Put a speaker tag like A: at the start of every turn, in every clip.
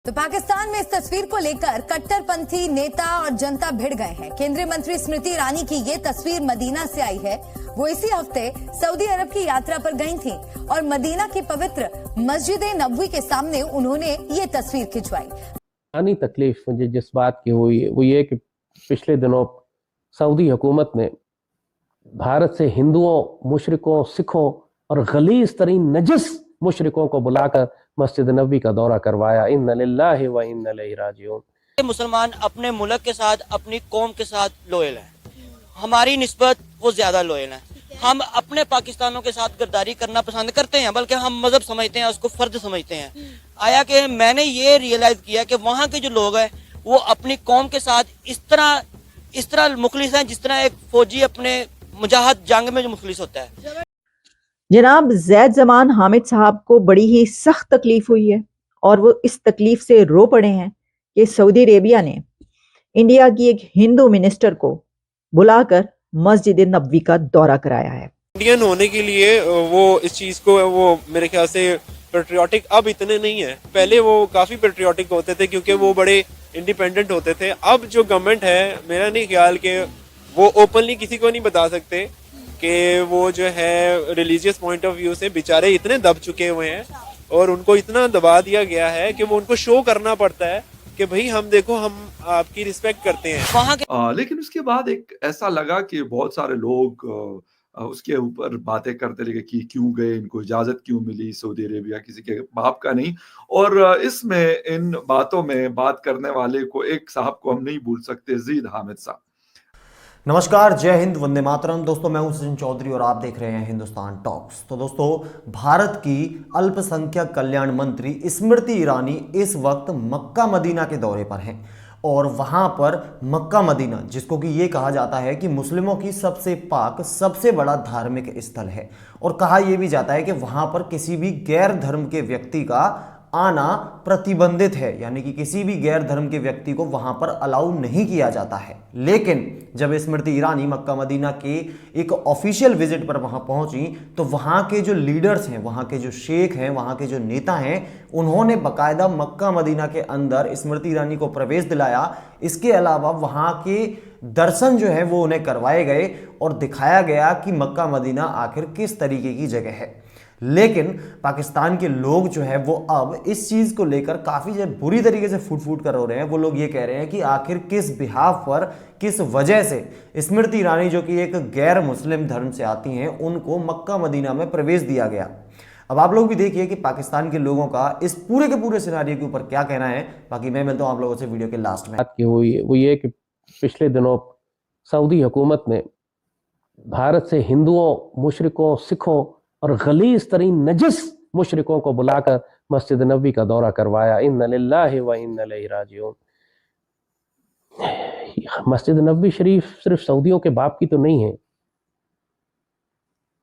A: तो पाकिस्तान में इस तस्वीर को लेकर कट्टरपंथी नेता और जनता भिड़ गए हैं। केंद्रीय मंत्री स्मृति ईरानी की ये तस्वीर मदीना से आई है। वो इसी हफ्ते सऊदी अरब की यात्रा पर गई थीं और मदीना की पवित्र मस्जिद नबवी के सामने उन्होंने ये तस्वीर खिंचवाई।
B: तकलीफ मुझे जिस बात की हुई वो ये कि पिछले दिनों सऊदी हुकूमत ने भारत से हिंदुओं, मुशरिकों, सिखों और गलीज तरीन नजस मुशरिकों को बुलाकर मस्जिद नबवी का दौरा करवाया। इन्ना लिल्लाहि व इन्ना इलैहि राजिऊन।
C: मुसलमान अपने मुल्क के साथ, अपनी कौम के साथ लॉयल हैं। हमारी निस्बत वो ज्यादा लॉयल हैं। हम अपने पाकिस्तानों के साथ गद्दारी करना पसंद करते हैं, बल्कि हम मजहब समझते हैं, उसको फर्ज समझते हैं। आया कि मैंने ये रियलाइज किया कि वहाँ के जो लोग हैं वो अपनी कौम के साथ इस तरह मुखलिस हैं जिस तरह एक फौजी अपने मुजाहिद जंग में जो मुखलिस होता है।
D: जनाब जैद जमान हामिद साहब को बड़ी ही सख्त तकलीफ हुई है और वो इस तकलीफ से रो पड़े हैं कि सऊदी अरेबिया ने इंडिया की एक हिंदू मिनिस्टर को बुलाकर मस्जिद नबवी का दौरा कराया है।
E: इंडियन होने के लिए वो इस चीज को वो मेरे ख्याल से पेट्रियाटिक अब इतने नहीं है। पहले वो काफी पेट्रियाटिक होते थे क्योंकि वो बड़े इंडिपेंडेंट होते थे। अब जो गवर्नमेंट है, मेरा नहीं ख्याल कि वो ओपनली किसी को नहीं बता सकते कि वो जो है रिलीजियस पॉइंट ऑफ व्यू से बेचारे इतने दब चुके हुए हैं और उनको इतना दबा दिया गया है कि वो उनको शो करना पड़ता है कि भाई हम देखो, हम आपकी रिस्पेक्ट करते हैं वहाँ के।
F: लेकिन उसके बाद एक ऐसा लगा कि बहुत सारे लोग उसके ऊपर बातें करते लगे कि क्यों गए, इनको इजाजत क्यों मिली, सऊदी अरेबिया किसी के बाप का नहीं। और इसमें इन बातों में बात करने वाले को एक साहब को हम नहीं भूल सकते, ज़ीद हामिद साहब।
G: नमस्कार, जय हिंद, वंदे मातरम। दोस्तों, मैं हूं सचिन चौधरी और आप देख रहे हैं हिंदुस्तान टॉक्स। तो दोस्तों, भारत की अल्पसंख्यक कल्याण मंत्री स्मृति ईरानी इस वक्त मक्का मदीना के दौरे पर हैं और वहां पर मक्का मदीना, जिसको कि ये कहा जाता है कि मुस्लिमों की सबसे पाक, सबसे बड़ा धार्मिक स्थल है, और कहा यह भी जाता है कि वहां पर किसी भी गैर धर्म के व्यक्ति का आना प्रतिबंधित है, यानी कि किसी भी गैर धर्म के व्यक्ति को वहां पर अलाउ नहीं किया जाता है। लेकिन जब स्मृति ईरानी मक्का मदीना के एक ऑफिशियल विजिट पर वहां पहुंची तो वहां के जो लीडर्स हैं, वहां के जो शेख हैं, वहां के जो नेता हैं, उन्होंने बाकायदा मक्का मदीना के अंदर स्मृति ईरानी को प्रवेश दिलाया। इसके अलावा वहां के दर्शन जो है वो उन्हें करवाए गए और दिखाया गया कि मक्का मदीना आखिर किस तरीके की जगह है। लेकिन पाकिस्तान के लोग जो है वो अब इस चीज को लेकर काफी बुरी तरीके से फूट कर रो रहे हैं। वो लोग ये कह रहे हैं कि आखिर किस बिहाफ पर, किस वजह से स्मृति ईरानी, जो कि एक गैर मुस्लिम धर्म से आती हैं, उनको मक्का मदीना में प्रवेश दिया गया। अब आप लोग भी देखिए कि पाकिस्तान के लोगों का इस पूरे के पूरे सिनारियो के ऊपर क्या कहना है। बाकी मैं मिलता हूं आप लोगों से वीडियो के लास्ट में।
B: बात की हुई वो ये कि पिछले दिनों सऊदी हुकूमत ने भारत से हिंदुओं, मुशरिकों, सिखों और गलीज तरीन नजस मुशरिकों को बुलाकर मस्जिद नबवी का दौरा करवाया। इन्ना लिल्लाहि व इन्ना इलैहि राजिऊन। मस्जिद नबवी शरीफ सिर्फ सऊदियों के बाप की तो नहीं है,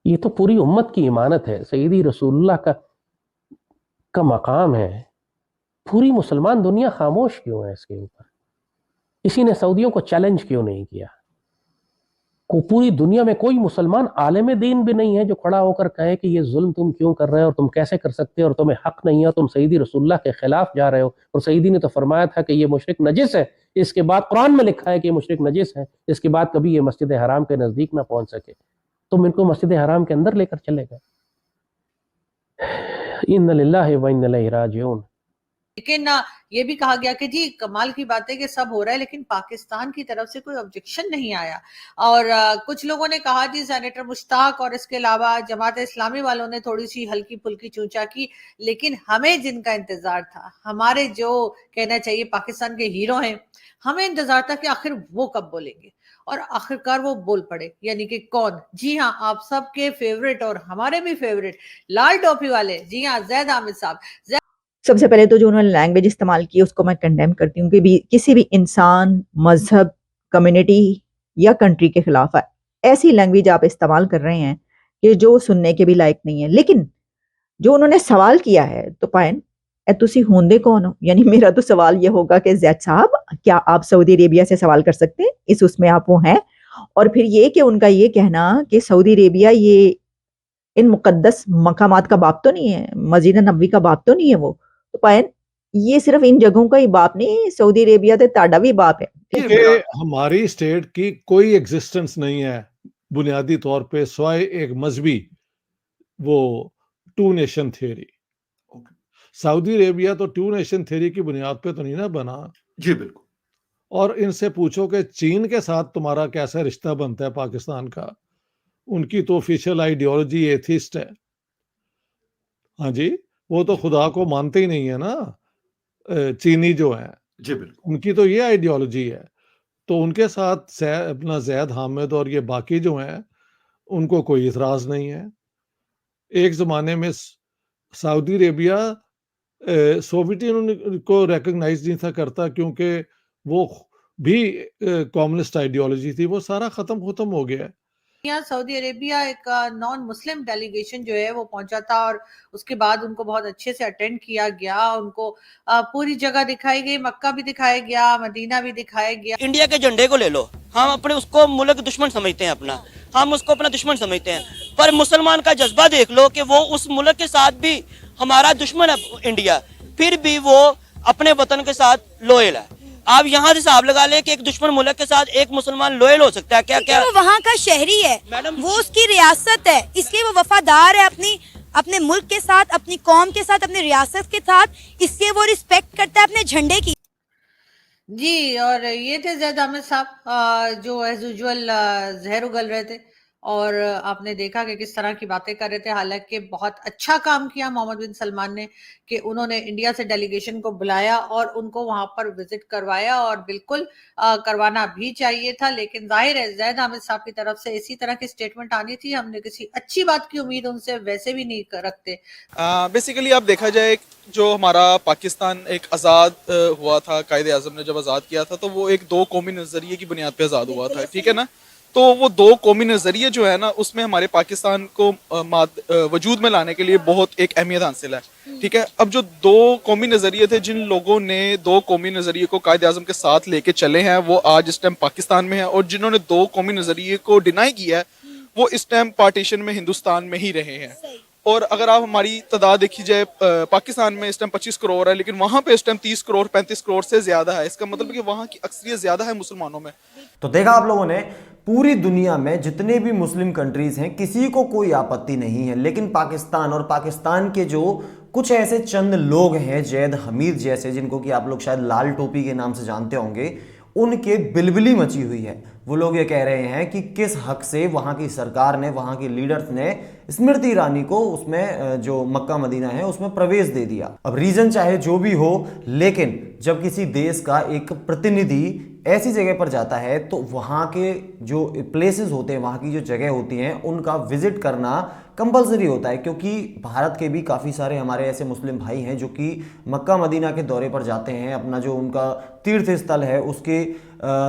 B: ये तो पूरी उम्मत की इमानत है। सैयदी रसूलुल्लाह का मकाम है। पूरी मुसलमान दुनिया खामोश क्यों है इसके ऊपर? किसी ने सऊदियों को चैलेंज क्यों नहीं किया? को पूरी दुनिया में कोई मुसलमान आलिम दीन भी नहीं है जो खड़ा होकर कहे कि ये जुल्म तुम क्यों कर रहे हो और तुम कैसे कर सकते हो और तुम्हें हक नहीं है, तुम सैयदी रसूलुल्लाह के खिलाफ जा रहे हो। और सैयदी ने तो फरमाया था कि ये मुशरिक नजिस है। इसके बाद कुरान में लिखा है कि ये मुशरिक नजिस है। इसके बाद कभी ये मस्जिद हराम के नजदीक ना पहुंच सके। तुम इनको मस्जिद हराम के अंदर लेकर चले गए। इन्ना लिल्लाहि व इन्ना इलैहि राजिऊन।
H: लेकिन ये भी कहा गया कि जी कमाल की बात है कि सब हो रहा है, लेकिन पाकिस्तान की तरफ से कोई ऑब्जेक्शन नहीं आया। और कुछ लोगों ने कहा जी सेनेटर मुश्ताक और इसके अलावा जमात इस्लामी वालों ने थोड़ी सी हल्की फुल्की चूचा की, लेकिन हमें जिनका इंतजार था, हमारे जो कहना चाहिए पाकिस्तान के हीरो हैं, हमें इंतजार था कि आखिर वो कब बोलेंगे, और आखिरकार वो बोल पड़े। यानी कि कौन? जी हाँ, आप सबके फेवरेट और हमारे भी फेवरेट लाल टोपी वाले, जी हाँ, जैद हामिद साहब।
D: सबसे पहले तो जो उन्होंने लैंग्वेज इस्तेमाल की उसको मैं कंडेम करती हूँ कि किसी भी इंसान, मजहब, कम्युनिटी या कंट्री के खिलाफ है। ऐसी लैंग्वेज आप इस्तेमाल कर रहे हैं कि जो सुनने के भी लायक नहीं है। लेकिन जो उन्होंने सवाल किया है तो पायन तुसी होंदे कौन हो? यानी मेरा तो सवाल ये होगा कि जैद साहब, क्या आप सऊदी अरेबिया से सवाल कर सकते हैं? इस उसमें आप वो हैं। और फिर ये कि उनका ये कहना कि सऊदी अरेबिया ये इन मुकद्दस मकामात का बाप तो नहीं है, मस्जिद नबवी का बाप तो नहीं है वो। तो पायन ये सिर्फ इन जगहों का ही बाप नहीं, सऊदी अरेबिया ते ताड़ा भी बाप है।
F: ये
I: कि
F: मेरा
I: हमारी स्टेट की कोई एग्जिस्टेंस नहीं है बुनियादी तौर पे सिवाय एक मजहबी वो two nation theory.
F: Okay,
I: Saudi Arabia तो टू नेशन थ्योरी की बुनियाद पे तो नहीं ना बना।
F: जी बिल्कुल।
I: और इनसे पूछो कि चीन के साथ तुम्हारा कैसा रिश्ता बनता है पाकिस्तान का, उनकी तो ऑफिशियल आइडियोलॉजी एथिस्ट है। हाँ जी, वो तो खुदा को मानते ही नहीं है ना, चीनी जो है
F: जी बिल्कुल।
I: उनकी तो ये आइडियोलॉजी है। तो उनके साथ अपना जैद हामिद और ये बाकी जो हैं उनको कोई इतराज नहीं है। एक जमाने में सऊदी अरेबिया सोवियत यूनियन को रिकॉग्नाइज नहीं था करता क्योंकि वो भी कम्युनिस्ट आइडियोलॉजी थी, वो सारा खत्म हो गया है।
H: यहाँ सऊदी अरेबिया एक नॉन मुस्लिम डेलीगेशन जो है वो पहुंचा था और उसके बाद उनको बहुत अच्छे से अटेंड किया गया, उनको पूरी जगह दिखाई गई, मक्का भी दिखाया गया, मदीना भी दिखाया गया।
C: इंडिया के झंडे को ले लो, हम अपने उसको मुल्क दुश्मन समझते हैं अपना, हम उसको अपना दुश्मन समझते हैं, पर मुसलमान का जज्बा देख लो कि वो उस मुल्क के साथ भी हमारा दुश्मन है इंडिया, फिर भी वो अपने वतन के साथ लोयल है। आप यहाँ से हिसाब लगा ले कि एक दुश्मन मुल्क के साथ एक मुसलमान लोयल हो सकता है क्या? क्या
A: वो वहाँ का शहरी है
C: मैडम,
A: वो उसकी रियासत है, इसलिए वो वफादार है अपने मुल्क के साथ, अपनी कौम के साथ, अपनी रियासत के साथ, इसलिए वो रिस्पेक्ट करता है अपने झंडे की।
H: जी, और ये थे जैद अहमद साहब जो एज यूजुअल जहर उगल रहे थे और आपने देखा कि किस तरह की बातें कर रहे थे। हालांकि बहुत अच्छा काम किया मोहम्मद बिन सलमान ने कि उन्होंने इंडिया से डेलीगेशन को बुलाया और उनको वहां पर विजिट करवाया, और बिल्कुल करवाना भी चाहिए था। लेकिन जाहिर है जैद अहमद साहब की तरफ से इसी तरह की स्टेटमेंट आनी थी, हमने किसी अच्छी बात की उम्मीद उनसे वैसे भी नहीं रखते।
J: बेसिकली आप देखा जाए जो हमारा पाकिस्तान एक आज़ाद हुआ था, कायदे आज़म ने जब आज़ाद किया था तो वो एक दो कौमी नज़रिए की बुनियाद पे आज़ाद हुआ था, ठीक है ना। तो वो दो कौमी नज़रिए जो है ना उसमें हमारे पाकिस्तान को वजूद में लाने के लिए बहुत एक अहमियत हासिल है, ठीक है। अब जो दो कौमी नज़रिए थे, जिन लोगों ने दो कौमी नज़रिए को कायदे आज़म के साथ लेके चले हैं वो आज इस टाइम पाकिस्तान में है, और जिन्होंने दो कौमी नज़रिए को डिनाई किया है वो इस टाइम पार्टीशन में हिंदुस्तान में ही रहे हैं। और अगर आप हमारी तादाद देखी जाए, पाकिस्तान में इस टाइम 25 करोड़ है लेकिन वहां पे इस टाइम 30 करोड़ 35 करोड़ से ज्यादा है। इसका मतलब कि वहां की अक्सरियत ज्यादा है मुसलमानों में।
G: तो देखा आप लोगों ने, पूरी दुनिया में जितने भी मुस्लिम कंट्रीज हैं किसी को कोई आपत्ति नहीं है, लेकिन पाकिस्तान और पाकिस्तान के जो कुछ ऐसे चंद लोग हैं जैद हमीद जैसे, जिनको कि आप लोग शायद लाल टोपी के नाम से जानते होंगे, उनके बिलबिली मची हुई है। वो लोग ये कह रहे हैं कि किस हक से वहां की सरकार ने, वहां के लीडर्स ने स्मृति ईरानी को उसमें जो मक्का मदीना है उसमें प्रवेश दे दिया। अब रीजन चाहे जो भी हो, लेकिन जब किसी देश का एक प्रतिनिधि ऐसी जगह पर जाता है तो वहाँ के जो प्लेसेस होते हैं, वहाँ की जो जगह होती हैं, उनका विजिट करना कंपलसरी होता है। क्योंकि भारत के भी काफ़ी सारे हमारे ऐसे मुस्लिम भाई हैं जो कि मक्का मदीना के दौरे पर जाते हैं, अपना जो उनका तीर्थ स्थल है उसके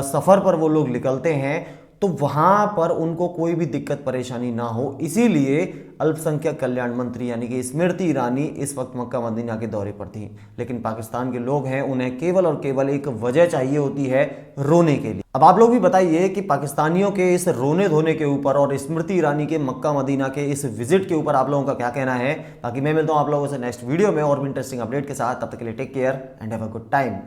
G: सफ़र पर वो लोग निकलते हैं, तो वहाँ पर उनको कोई भी दिक्कत परेशानी ना हो, इसीलिए अल्पसंख्यक कल्याण मंत्री यानी कि स्मृति ईरानी इस वक्त मक्का मदीना के दौरे पर थी। लेकिन पाकिस्तान के लोग हैं, उन्हें केवल और केवल एक वजह चाहिए होती है रोने के लिए। अब आप लोग भी बताइए कि पाकिस्तानियों के इस रोने धोने के ऊपर और स्मृति ईरानी के मक्का मदीना के इस विजिट के ऊपर आप लोगों का क्या कहना है। बाकी मैं मिलता हूँ आप लोगों से नेक्स्ट वीडियो में और भी इंटरेस्टिंग अपडेट के साथ। तब तक के लिए take care and have a good time.